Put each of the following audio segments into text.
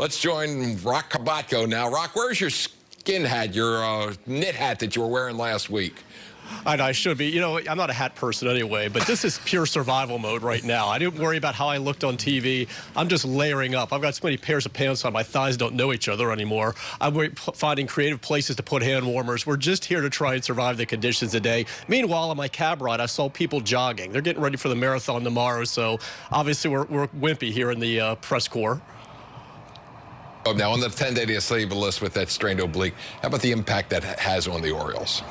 Let's join Roch Kubatko now. Roch, where's your skin hat, your knit hat that you were wearing last week? I should be. You know, I'm not a hat person anyway, but this is pure survival mode right now. I didn't worry about how I looked on TV. I'm just layering up. I've got so many pairs of pants on. My thighs don't know each other anymore. I'm finding creative places to put hand warmers. We're just here to try and survive the conditions today. Meanwhile, on my cab ride, I saw people jogging. They're getting ready for the marathon tomorrow, so obviously we're wimpy here in the press corps. Oh, now, on the 10-day to save list with that strained oblique, how about the impact that has on the Orioles?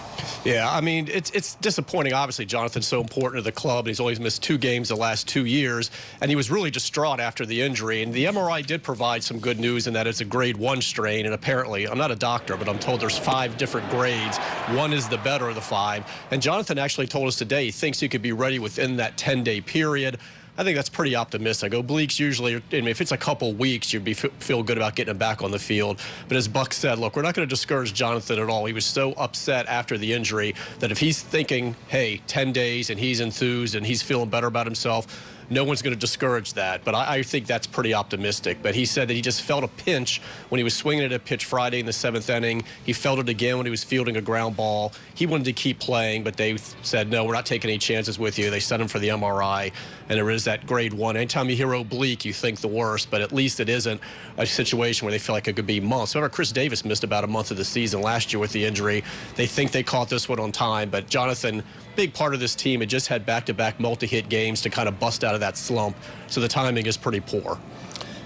Yeah, I mean, it's disappointing. Obviously, Jonathan's so important to the club, and he's only missed 2 games the last 2 years, and he was really distraught after the injury. And the MRI did provide some good news in that it's a grade 1 strain, and apparently, I'm not a doctor, but I'm told there's 5 different grades. 1 is the better of the 5. And Jonathan actually told us today he thinks he could be ready within that 10-day period. I think that's pretty optimistic. Obliques usually, I mean, if it's a couple weeks, you'd feel good about getting him back on the field. But as Buck said, look, we're not going to discourage Jonathan at all. He was so upset after the injury that if he's thinking, hey, 10 days and he's enthused and he's feeling better about himself, no one's going to discourage that. But I think that's pretty optimistic. But he said that he just felt a pinch when he was swinging at a pitch Friday in the 7th inning. He felt it again when he was fielding a ground ball. He wanted to keep playing, but they said, no, we're not taking any chances with you. They sent him for the MRI, and there is that grade 1. Anytime you hear oblique, you think the worst, but at least it isn't a situation where they feel like it could be months. Remember, Chris Davis missed about a month of the season last year with the injury. They think they caught this one on time, but Jonathan, big part of this team, had just had back-to-back multi-hit games to kind of bust out of that slump, so the timing is pretty poor.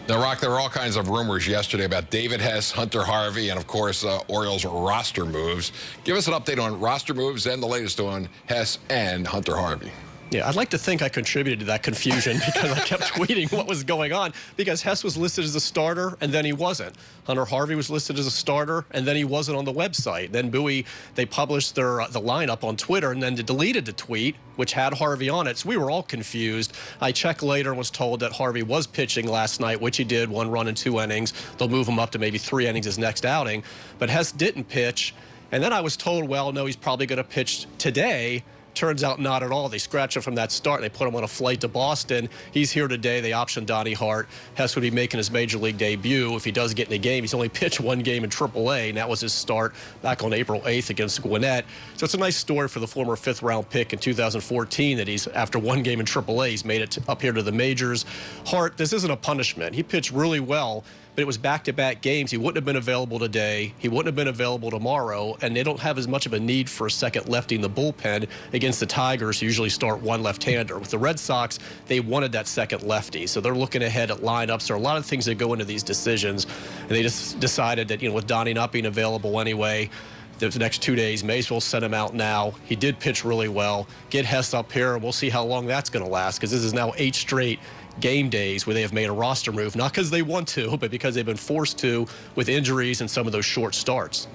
Now, Roch, there were all kinds of rumors yesterday about David Hess, Hunter Harvey, and, of course, Orioles roster moves. Give us an update on roster moves and the latest on Hess and Hunter Harvey. Yeah, I'd like to think I contributed to that confusion because I kept tweeting what was going on, because Hess was listed as a starter and then he wasn't. Hunter Harvey was listed as a starter and then he wasn't on the website. Then Bowie, they published the lineup on Twitter and then they deleted the tweet, which had Harvey on it. So we were all confused. I checked later and was told that Harvey was pitching last night, which he did, 1 run in 2 innings. They'll move him up to maybe 3 innings his next outing. But Hess didn't pitch. And then I was told, well, no, he's probably going to pitch today. Turns out not at all. They scratched him from that start. They put him on a flight to Boston. He's here today. They optioned Donnie Hart. Hess would be making his major league debut if he does get in a game. He's only pitched 1 game in AAA, and that was his start back on April 8th against Gwinnett. So it's a nice story for the former 5th-round pick in 2014 that he's, after 1 game in AAA, he's made it up here to the majors. Hart, this isn't a punishment. He pitched really well, but it was back-to-back games. He wouldn't have been available today. He wouldn't have been available tomorrow, and they don't have as much of a need for a second lefty in the bullpen against the Tigers, who usually start 1 left-hander. With the Red Sox, they wanted that second lefty, so they're looking ahead at lineups. There are a lot of things that go into these decisions, and they just decided that, you know, with Donnie not being available anyway, the next 2 days, may as well send him out now. He did pitch really well. Get Hess up here, and we'll see how long that's going to last, because this is now 8 straight game days where they have made a roster move, not because they want to, but because they've been forced to with injuries and some of those short starts.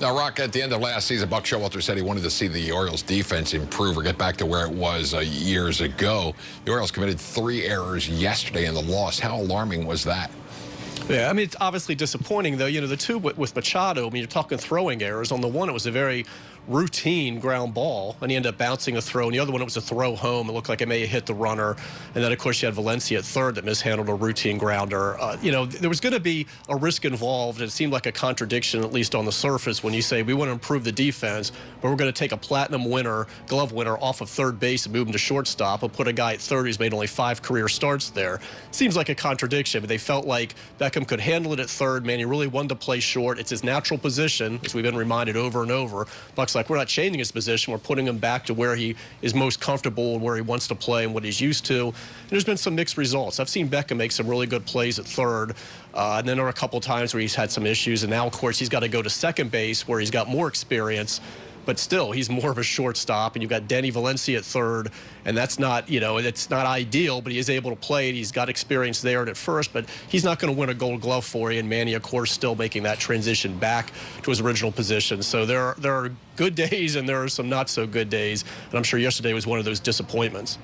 Now, Roch, at the end of last season, Buck Showalter said he wanted to see the Orioles defense improve or get back to where it was years ago. The Orioles committed 3 errors yesterday in the loss. How alarming was that? Yeah, I mean, it's obviously disappointing, though. You know, the 2 with Machado, I mean, you're talking throwing errors. On the one, it was a very routine ground ball, and he ended up bouncing a throw. And the other one, it was a throw home. It looked like it may have hit the runner. And then, of course, you had Valencia at third that mishandled a routine grounder. You know, there was going to be a risk involved. It seemed like a contradiction, at least on the surface, when you say we want to improve the defense, but we're going to take a platinum winner, glove winner, off of third base and move him to shortstop and put a guy at third who's made only 5 career starts there. Seems like a contradiction, but they felt like Beckham could handle it at third. Man, he really wanted to play short. It's his natural position, as we've been reminded over and over. Buck's like, we're not changing his position. We're putting him back to where he is most comfortable and where he wants to play and what he's used to. And there's been some mixed results. I've seen Beckham make some really good plays at third, and then there are a couple times where he's had some issues, and now, of course, he's got to go to second base where he's got more experience. But still, he's more of a shortstop, and you've got Denny Valencia at third, and that's not, you know, it's not ideal, but he is able to play it. He's got experience there at first, but he's not going to win a Gold Glove for you. And Manny, of course, still making that transition back to his original position. So there are good days and there are some not so good days, and I'm sure yesterday was one of those disappointments.